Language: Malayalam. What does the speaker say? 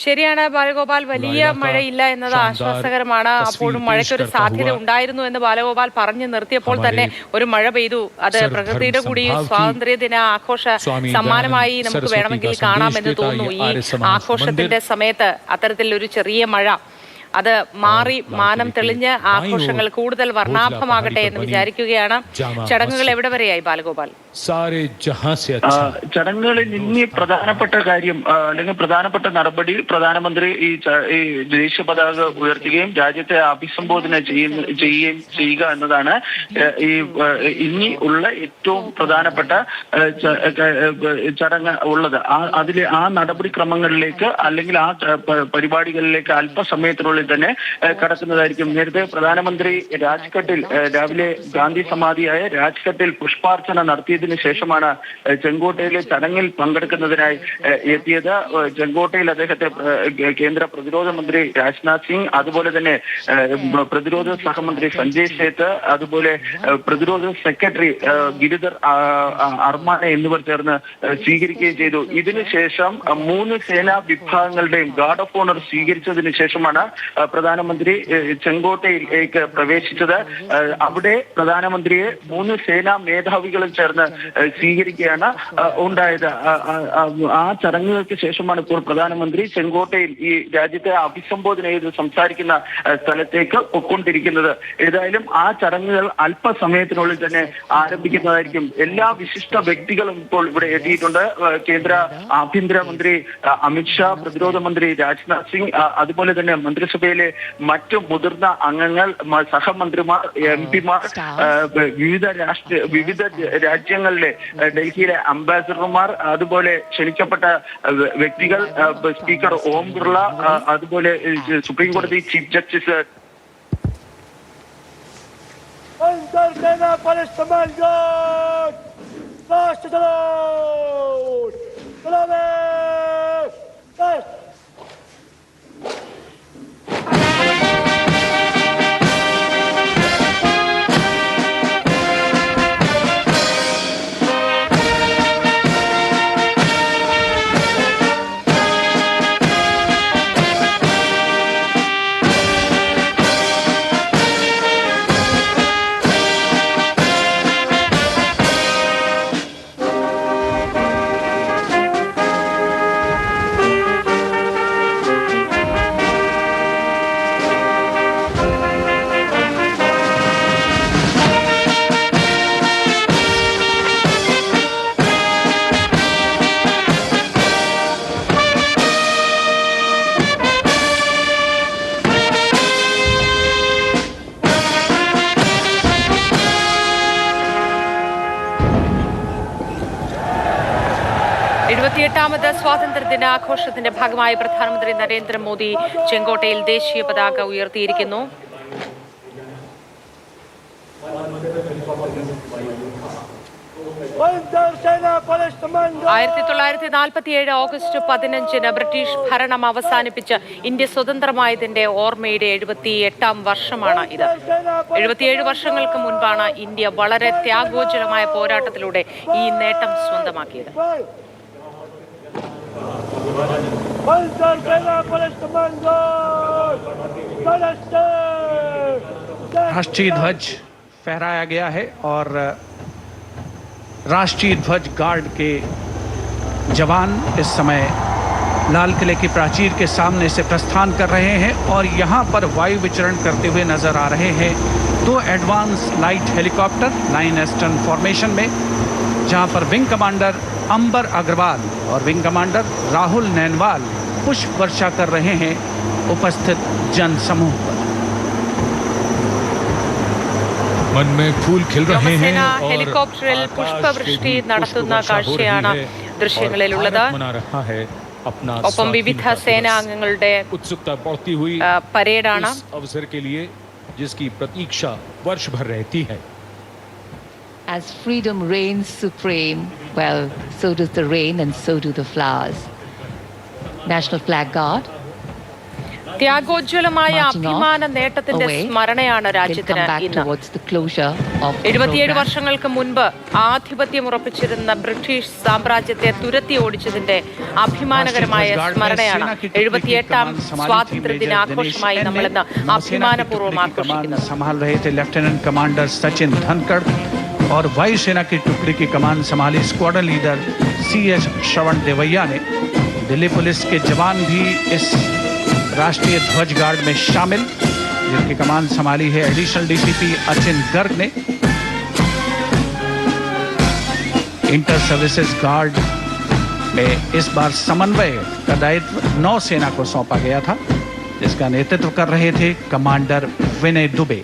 ശരിയാണ് ബാലഗോപാൽ, വലിയ മഴയില്ല എന്നത് ആശ്വാസകരമാണ്. അപ്പോഴും മഴയ്ക്കൊരു സാധ്യത ഉണ്ടായിരുന്നു എന്ന് ബാലഗോപാൽ പറഞ്ഞു നിർത്തിയപ്പോൾ തന്നെ ഒരു മഴ പെയ്തു. അത് പ്രകൃതിയുടെ കൂടി സ്വാതന്ത്ര്യദിന ആഘോഷ സമ്മാനമായി നമുക്ക് വേണമെങ്കിൽ കാണാമെന്ന് തോന്നുന്നു. ഈ ആഘോഷത്തിന്റെ സമയത്ത് അത്തരത്തിലൊരു ചെറിയ മഴ അത് മാറി മാനം തെളിഞ്ഞ് ആഘോഷങ്ങൾ കൂടുതൽ വർണ്ണാഭമാകട്ടെ എന്ന് വിചാരിക്കുകയാണ്. ചടങ്ങുകൾ എവിടെ വരെയായി ബാലഗോപാൽ? ചടങ്ങുകളിൽ ഇനി പ്രധാനപ്പെട്ട കാര്യം അല്ലെങ്കിൽ പ്രധാനപ്പെട്ട നടപടി പ്രധാനമന്ത്രി ഈ ദേശീയ പതാക ഉയർത്തുകയും രാജ്യത്തെ അഭിസംബോധന ചെയ്യുക എന്നതാണ് ഈ ഇനി ഉള്ള ഏറ്റവും പ്രധാനപ്പെട്ട ചടങ്ങ് ഉള്ളത്. അതിലെ ആ നടപടിക്രമങ്ങളിലേക്ക് അല്ലെങ്കിൽ ആ പരിപാടികളിലേക്ക് അല്പസമയത്തിനുള്ളിൽ തന്നെ കടക്കുന്നതായിരിക്കും. നേരത്തെ പ്രധാനമന്ത്രി രാജ്ഘട്ടിൽ രാവിലെ ഗാന്ധി സമാധിയായ രാജ്ഘട്ടിൽ പുഷ്പാർച്ചന നടത്തിയതിനു ശേഷമാണ് ചെങ്കോട്ടയിലെ ചടങ്ങിൽ പങ്കെടുക്കുന്നതിനായി എത്തിയത്. ചെങ്കോട്ടയിൽ അദ്ദേഹത്തെ കേന്ദ്ര പ്രതിരോധ മന്ത്രി രാജ്നാഥ് സിംഗ്, അതുപോലെ തന്നെ പ്രതിരോധ സഹമന്ത്രി സഞ്ജയ് സേത്ത്, അതുപോലെ പ്രതിരോധ സെക്രട്ടറി ഗിരിധർ അർമാനെ എന്നിവർ ചേർന്ന് സ്വീകരിക്കുകയും ചെയ്തു. ഇതിനുശേഷം 3 സേനാ വിഭാഗങ്ങളുടെയും ഗാർഡ് ഓഫ് ഓണർ സ്വീകരിച്ചതിന് ശേഷമാണ് പ്രധാനമന്ത്രി ചെങ്കോട്ടയിലേക്ക് പ്രവേശിച്ചത്. അവിടെ പ്രധാനമന്ത്രിയെ 3 സേനാ മേധാവികളും ചേർന്ന് സ്വീകരിക്കുകയാണ് ഉണ്ടായത്. ആ ചടങ്ങുകൾക്ക് ശേഷമാണ് ഇപ്പോൾ പ്രധാനമന്ത്രി ചെങ്കോട്ടയിൽ ഈ രാജ്യത്തെ അഭിസംബോധന ചെയ്ത് സംസാരിക്കുന്ന സ്ഥലത്തേക്ക് പൊക്കൊണ്ടിരിക്കുന്നത്. ഏതായാലും ആ ചടങ്ങുകൾ അല്പസമയത്തിനുള്ളിൽ തന്നെ ആരംഭിക്കുന്നതായിരിക്കും. എല്ലാ വിശിഷ്ട വ്യക്തികളും ഇപ്പോൾ ഇവിടെ എത്തിയിട്ടുണ്ട്. കേന്ദ്ര ആഭ്യന്തരമന്ത്രി അമിത്ഷാ, പ്രതിരോധ മന്ത്രി രാജ്നാഥ് സിംഗ്, അതുപോലെ തന്നെ മന്ത്രിസഭയിലെ മറ്റു മുതിർന്ന അംഗങ്ങൾ, സഹമന്ത്രിമാർ, MP-മാർ, വിവിധ രാജ്യങ്ങളിലെ ഡൽഹിയിലെ അംബാസിഡർമാർ, അതുപോലെ ക്ഷണിക്കപ്പെട്ട വ്യക്തികൾ, സ്പീക്കർ ഓം ബിർള, അതുപോലെ സുപ്രീം കോടതി ചീഫ് ജസ്റ്റിസ് ാമത് സ്വാതന്ത്ര്യദിനാഘോഷത്തിന്റെ ഭാഗമായി പ്രധാനമന്ത്രി നരേന്ദ്രമോദി ചെങ്കോട്ടയിൽ ദേശീയ പതാക ഉയർത്തിയിരിക്കുന്നു. 1947 ഓഗസ്റ്റ് 15 ബ്രിട്ടീഷ് ഭരണം അവസാനിപ്പിച്ച് ഇന്ത്യ സ്വതന്ത്രമായതിന്റെ ഓർമ്മയുടെ 78ാം വർഷമാണ് ഇത്. 77 വർഷങ്ങൾക്ക് മുൻപാണ് ഇന്ത്യ വളരെ ത്യാഗോജ്വലമായ പോരാട്ടത്തിലൂടെ ഈ നേട്ടം സ്വന്തമാക്കിയത്. राष्ट्रीय ध्वज फहराया गया है और राष्ट्रीय ध्वज गार्ड के जवान इस समय लाल किले की प्राचीर के सामने से प्रस्थान कर रहे हैं और यहाँ पर वायु विचरण करते हुए नजर आ रहे हैं 2 advance light helicopter line astern formation में, जहाँ पर विंग कमांडर अंबर अग्रवाल और विंग कमांडर राहुल नैनवाल पुष्प वर्षा कर रहे हैं उपस्थित जन समूह पर। मन में फूल खिल रहे हैं और हेलीकॉप्टറിൽ പുഷ്പവൃഷ്ടി നടത്തുന്ന കാഴ്ചയാണ് ദൃശ്യങ്ങളിലുള്ളത്. ഒപ്പം വിവിധ സേനാംഗങ്ങളുടെ उत्सुकता बढ़ती हुई പരേഡാണ്. इस अवसर के लिए जिसकी प्रतीक्षा वर्ष भर रहती है. As freedom reigns supreme, well, so does the rain and so do the flowers. National Flag Guard. ത്യാഗോജ്വലമായ അഭിമാന നേട്ടത്തിന്റെ സ്മരണയാണ് രാജ്യത്തിന് ഇന്ന്. 77 വർഷങ്ങൾക്ക് മുൻപ് ആധിപത്യം ഉറപ്പിച്ചിരുന്ന ബ്രിട്ടീഷ് സാമ്രാജ്യത്തെ തുരത്തി ഓടിച്ചതിന്റെ അഭിമാനകരമായ സ്മരണയാണ് 78ാം സ്വാതന്ത്ര്യ ദിനാഘോഷമായി നമ്മൾ ഇന്ന് അഭിമാനപൂർവ്വം ആഘോഷിക്കുന്നത്. संभाल रहे थे लेफ्टिनेंट कमांडर सचिन धनखड़ और वायुसेना की टुकड़ी की कमान संभाली स्क्वाड्रन लीडर CH श्रवण देवैया ने। दिल्ली पुलिस के जवान भी इस राष्ट्रीय ध्वज गार्ड में शामिल, जिनकी कमान संभाली है एडिशनल DCP अचिन गर्ग ने। इंटर सर्विसेज गार्ड में इस बार समन्वय का दायित्व नौसेना को सौंपा गया था, जिसका नेतृत्व कर रहे थे कमांडर विनय दुबे।